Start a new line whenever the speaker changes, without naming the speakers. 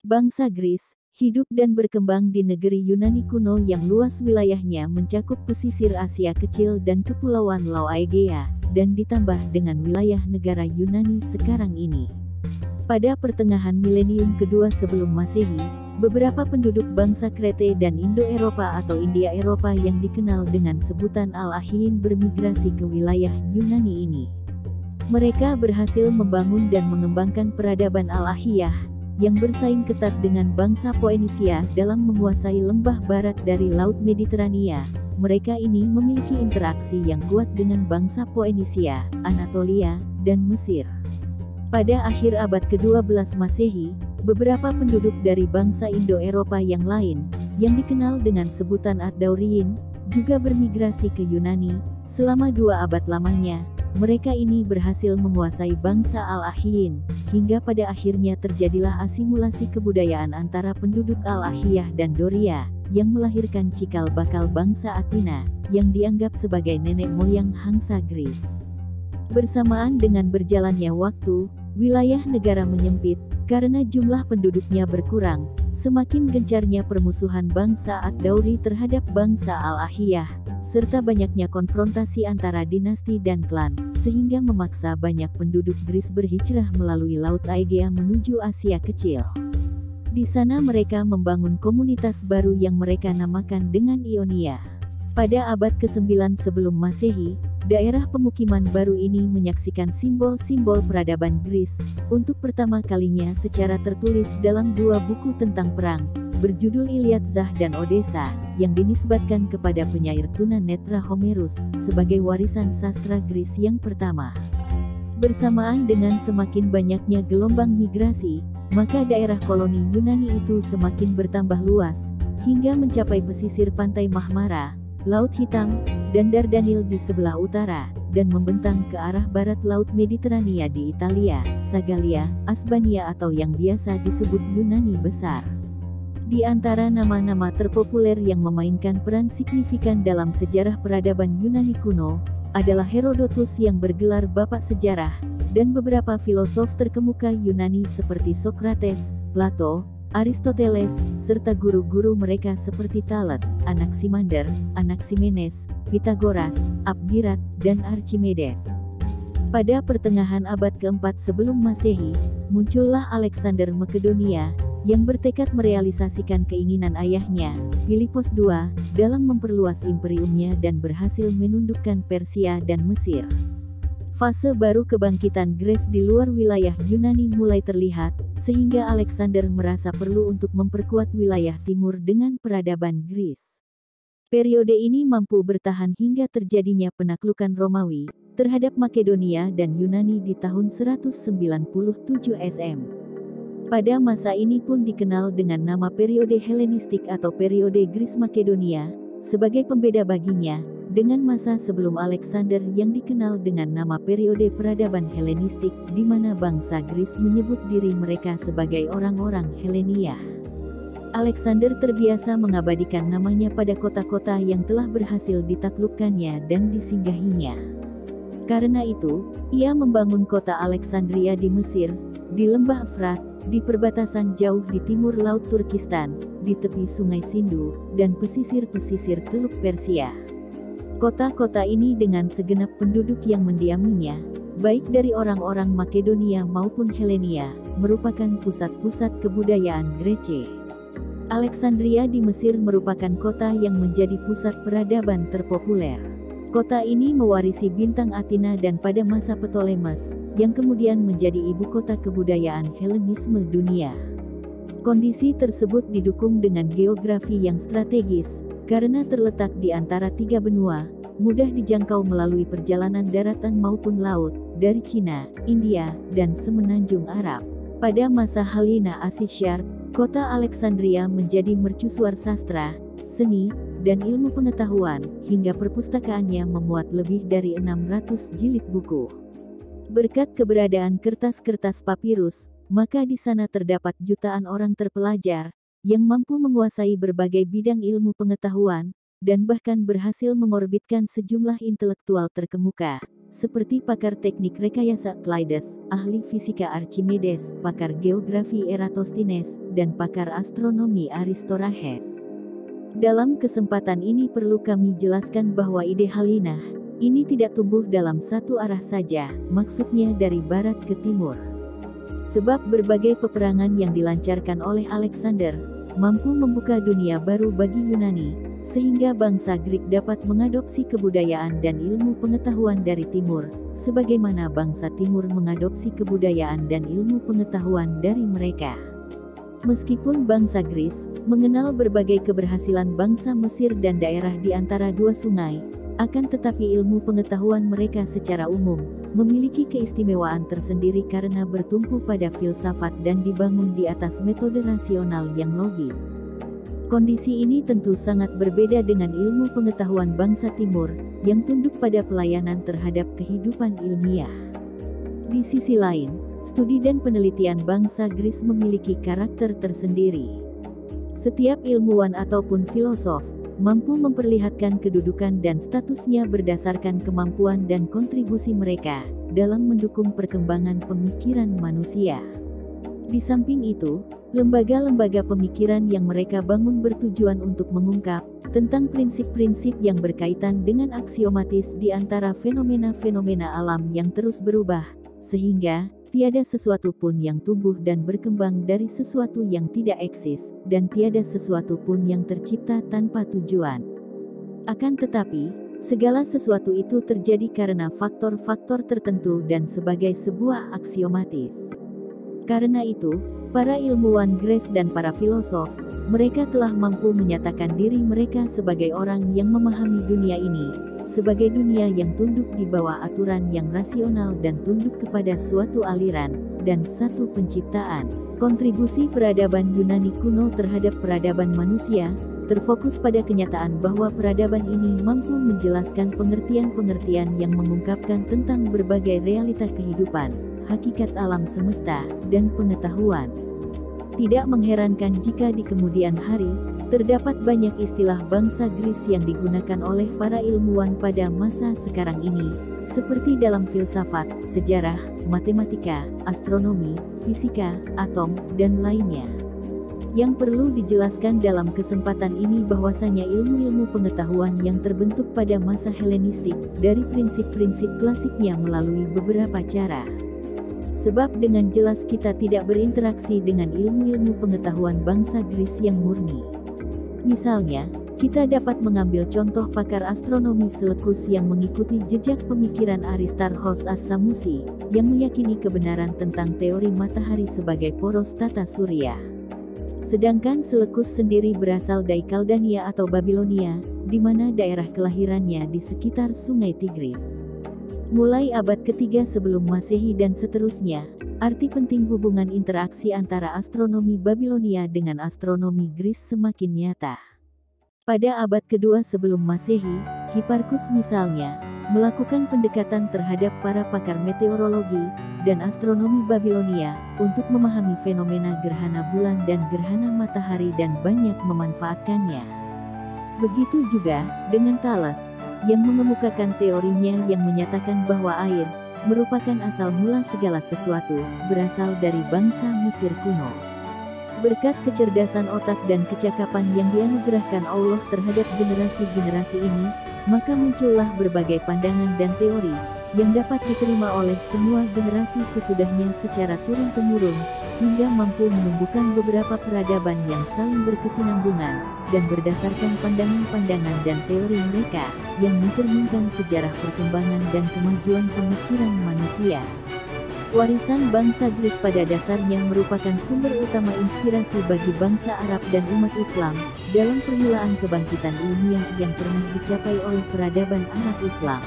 Bangsa Gris hidup dan berkembang di negeri Yunani kuno yang luas wilayahnya mencakup pesisir Asia Kecil dan Kepulauan Laogaea, dan ditambah dengan wilayah negara Yunani sekarang ini. Pada pertengahan milenium kedua sebelum Masehi, beberapa penduduk bangsa Krete dan Indo-Eropa atau India-Eropa yang dikenal dengan sebutan Al-Ahiyin bermigrasi ke wilayah Yunani ini. Mereka berhasil membangun dan mengembangkan peradaban Al-Ahiyah, yang bersaing ketat dengan bangsa Poenisia dalam menguasai lembah barat dari Laut Mediterania. Mereka ini memiliki interaksi yang kuat dengan bangsa Poenisia, Anatolia, dan Mesir. Pada akhir abad ke-12 Masehi, beberapa penduduk dari bangsa Indo-Eropa yang lain, yang dikenal dengan sebutan Ad-Dauriyin, juga bermigrasi ke Yunani. Selama 2 abad lamanya, mereka ini berhasil menguasai bangsa Al-Ahiyin, hingga pada akhirnya terjadilah asimilasi kebudayaan antara penduduk Al-Ahiyah dan Doria, yang melahirkan cikal bakal bangsa Athena, yang dianggap sebagai nenek moyang Hangsa Gris. Bersamaan dengan berjalannya waktu, wilayah negara menyempit, karena jumlah penduduknya berkurang. Semakin gencarnya permusuhan bangsa Ad-Dauri terhadap bangsa Al-Ahiyah, serta banyaknya konfrontasi antara dinasti dan klan, sehingga memaksa banyak penduduk Gris berhijrah melalui Laut Aegea menuju Asia Kecil. Di sana mereka membangun komunitas baru yang mereka namakan dengan Ionia. Pada abad ke-9 sebelum Masehi, daerah pemukiman baru ini menyaksikan simbol-simbol peradaban Gris, untuk pertama kalinya secara tertulis dalam 2 buku tentang perang, berjudul Iliadzah dan Odessa, yang dinisbatkan kepada penyair tunanetra Homerus, sebagai warisan sastra Gris yang pertama. Bersamaan dengan semakin banyaknya gelombang migrasi, maka daerah koloni Yunani itu semakin bertambah luas, hingga mencapai pesisir pantai Mahmara, Laut Hitam, dan Dardanil di sebelah utara, dan membentang ke arah barat Laut Mediterania di Italia, Sagalia, Asbania atau yang biasa disebut Yunani Besar. Di antara nama-nama terpopuler yang memainkan peran signifikan dalam sejarah peradaban Yunani kuno, adalah Herodotus yang bergelar Bapak Sejarah, dan beberapa filosof terkemuka Yunani seperti Sokrates, Plato, Aristoteles, serta guru-guru mereka seperti Thales, Anaximander, Anaximenes, Pythagoras, Abdirat, dan Archimedes. Pada pertengahan abad ke-4 sebelum Masehi, muncullah Alexander Makedonia, yang bertekad merealisasikan keinginan ayahnya, Philippus II, dalam memperluas imperiumnya dan berhasil menundukkan Persia dan Mesir. Fase baru kebangkitan Gres di luar wilayah Yunani mulai terlihat, sehingga Alexander merasa perlu untuk memperkuat wilayah timur dengan peradaban Gris. Periode ini mampu bertahan hingga terjadinya penaklukan Romawi terhadap Makedonia dan Yunani di tahun 197 SM. Pada masa ini pun dikenal dengan nama periode Helenistik atau periode Gris Makedonia, sebagai pembeda baginya, dengan masa sebelum Alexander yang dikenal dengan nama periode peradaban Helenistik, di mana bangsa Gris menyebut diri mereka sebagai orang-orang Helenia. Alexander terbiasa mengabadikan namanya pada kota-kota yang telah berhasil ditaklukkannya dan disinggahinya. Karena itu, ia membangun kota Alexandria di Mesir, di lembah Efrat, di perbatasan jauh di timur Laut Turkistan, di tepi Sungai Sindu, dan pesisir-pesisir Teluk Persia. Kota-kota ini dengan segenap penduduk yang mendiaminya, baik dari orang-orang Makedonia maupun Helenia, merupakan pusat-pusat kebudayaan Grece. Alexandria di Mesir merupakan kota yang menjadi pusat peradaban terpopuler. Kota ini mewarisi bintang Athena dan pada masa Ptolemes, yang kemudian menjadi ibu kota kebudayaan Helenisme dunia. Kondisi tersebut didukung dengan geografi yang strategis, karena terletak di antara 3 benua, mudah dijangkau melalui perjalanan daratan maupun laut, dari Cina, India, dan semenanjung Arab. Pada masa Halina Asisyar, kota Alexandria menjadi mercusuar sastra, seni, dan ilmu pengetahuan, hingga perpustakaannya memuat lebih dari 600 jilid buku. Berkat keberadaan kertas-kertas papirus, maka di sana terdapat jutaan orang terpelajar, yang mampu menguasai berbagai bidang ilmu pengetahuan, dan bahkan berhasil mengorbitkan sejumlah intelektual terkemuka, seperti pakar teknik rekayasa Euclides, ahli fisika Archimedes, pakar geografi Eratosthenes, dan pakar astronomi Aristarchus. Dalam kesempatan ini perlu kami jelaskan bahwa ide Halinah ini tidak tumbuh dalam satu arah saja, maksudnya dari barat ke timur. Sebab berbagai peperangan yang dilancarkan oleh Alexander mampu membuka dunia baru bagi Yunani, sehingga bangsa Greek dapat mengadopsi kebudayaan dan ilmu pengetahuan dari timur, sebagaimana bangsa timur mengadopsi kebudayaan dan ilmu pengetahuan dari mereka. Meskipun bangsa Greece mengenal berbagai keberhasilan bangsa Mesir dan daerah di antara dua sungai, akan tetapi ilmu pengetahuan mereka secara umum memiliki keistimewaan tersendiri karena bertumpu pada filsafat dan dibangun di atas metode rasional yang logis. Kondisi ini tentu sangat berbeda dengan ilmu pengetahuan bangsa timur yang tunduk pada pelayanan terhadap kehidupan ilmiah. Di sisi lain, studi dan penelitian bangsa Greece memiliki karakter tersendiri. Setiap ilmuwan ataupun filosof mampu memperlihatkan kedudukan dan statusnya berdasarkan kemampuan dan kontribusi mereka dalam mendukung perkembangan pemikiran manusia. Di samping itu, lembaga-lembaga pemikiran yang mereka bangun bertujuan untuk mengungkap tentang prinsip-prinsip yang berkaitan dengan aksiomatis di antara fenomena-fenomena alam yang terus berubah, sehingga tiada sesuatu pun yang tumbuh dan berkembang dari sesuatu yang tidak eksis, dan tiada sesuatu pun yang tercipta tanpa tujuan. Akan tetapi, segala sesuatu itu terjadi karena faktor-faktor tertentu dan sebagai sebuah aksiomatis. Karena itu, para ilmuwan Greece dan para filosof, mereka telah mampu menyatakan diri mereka sebagai orang yang memahami dunia ini, sebagai dunia yang tunduk di bawah aturan yang rasional dan tunduk kepada suatu aliran, dan satu penciptaan. Kontribusi peradaban Yunani kuno terhadap peradaban manusia, terfokus pada kenyataan bahwa peradaban ini mampu menjelaskan pengertian-pengertian yang mengungkapkan tentang berbagai realita kehidupan, hakikat alam semesta, dan pengetahuan. Tidak mengherankan jika di kemudian hari, terdapat banyak istilah bangsa Greece yang digunakan oleh para ilmuwan pada masa sekarang ini, seperti dalam filsafat, sejarah, matematika, astronomi, fisika, atom, dan lainnya. Yang perlu dijelaskan dalam kesempatan ini bahwasanya ilmu-ilmu pengetahuan yang terbentuk pada masa Helenistik dari prinsip-prinsip klasiknya melalui beberapa cara. Sebab dengan jelas kita tidak berinteraksi dengan ilmu-ilmu pengetahuan bangsa Greece yang murni. Misalnya, kita dapat mengambil contoh pakar astronomi Selekus yang mengikuti jejak pemikiran Aristarchus as-Samusi, yang meyakini kebenaran tentang teori matahari sebagai poros tata surya. Sedangkan Selekus sendiri berasal dari Kaldania atau Babilonia, di mana daerah kelahirannya di sekitar sungai Tigris. Mulai abad ketiga sebelum Masehi dan seterusnya, arti penting hubungan interaksi antara astronomi Babilonia dengan astronomi Greece semakin nyata. Pada abad kedua sebelum Masehi, Hipparchus misalnya, melakukan pendekatan terhadap para pakar meteorologi dan astronomi Babilonia untuk memahami fenomena gerhana bulan dan gerhana matahari dan banyak memanfaatkannya. Begitu juga dengan Thales, yang mengemukakan teorinya yang menyatakan bahwa air merupakan asal mula segala sesuatu, berasal dari bangsa Mesir kuno. Berkat kecerdasan otak dan kecakapan yang dianugerahkan Allah terhadap generasi-generasi ini, maka muncullah berbagai pandangan dan teori yang dapat diterima oleh semua generasi sesudahnya secara turun-temurun, hingga mampu menumbuhkan beberapa peradaban yang saling berkesinambungan, dan berdasarkan pandangan-pandangan dan teori mereka, yang mencerminkan sejarah perkembangan dan kemajuan pemikiran manusia. Warisan bangsa Greece pada dasarnya merupakan sumber utama inspirasi bagi bangsa Arab dan umat Islam, dalam permulaan kebangkitan ilmiah yang pernah dicapai oleh peradaban Arab Islam.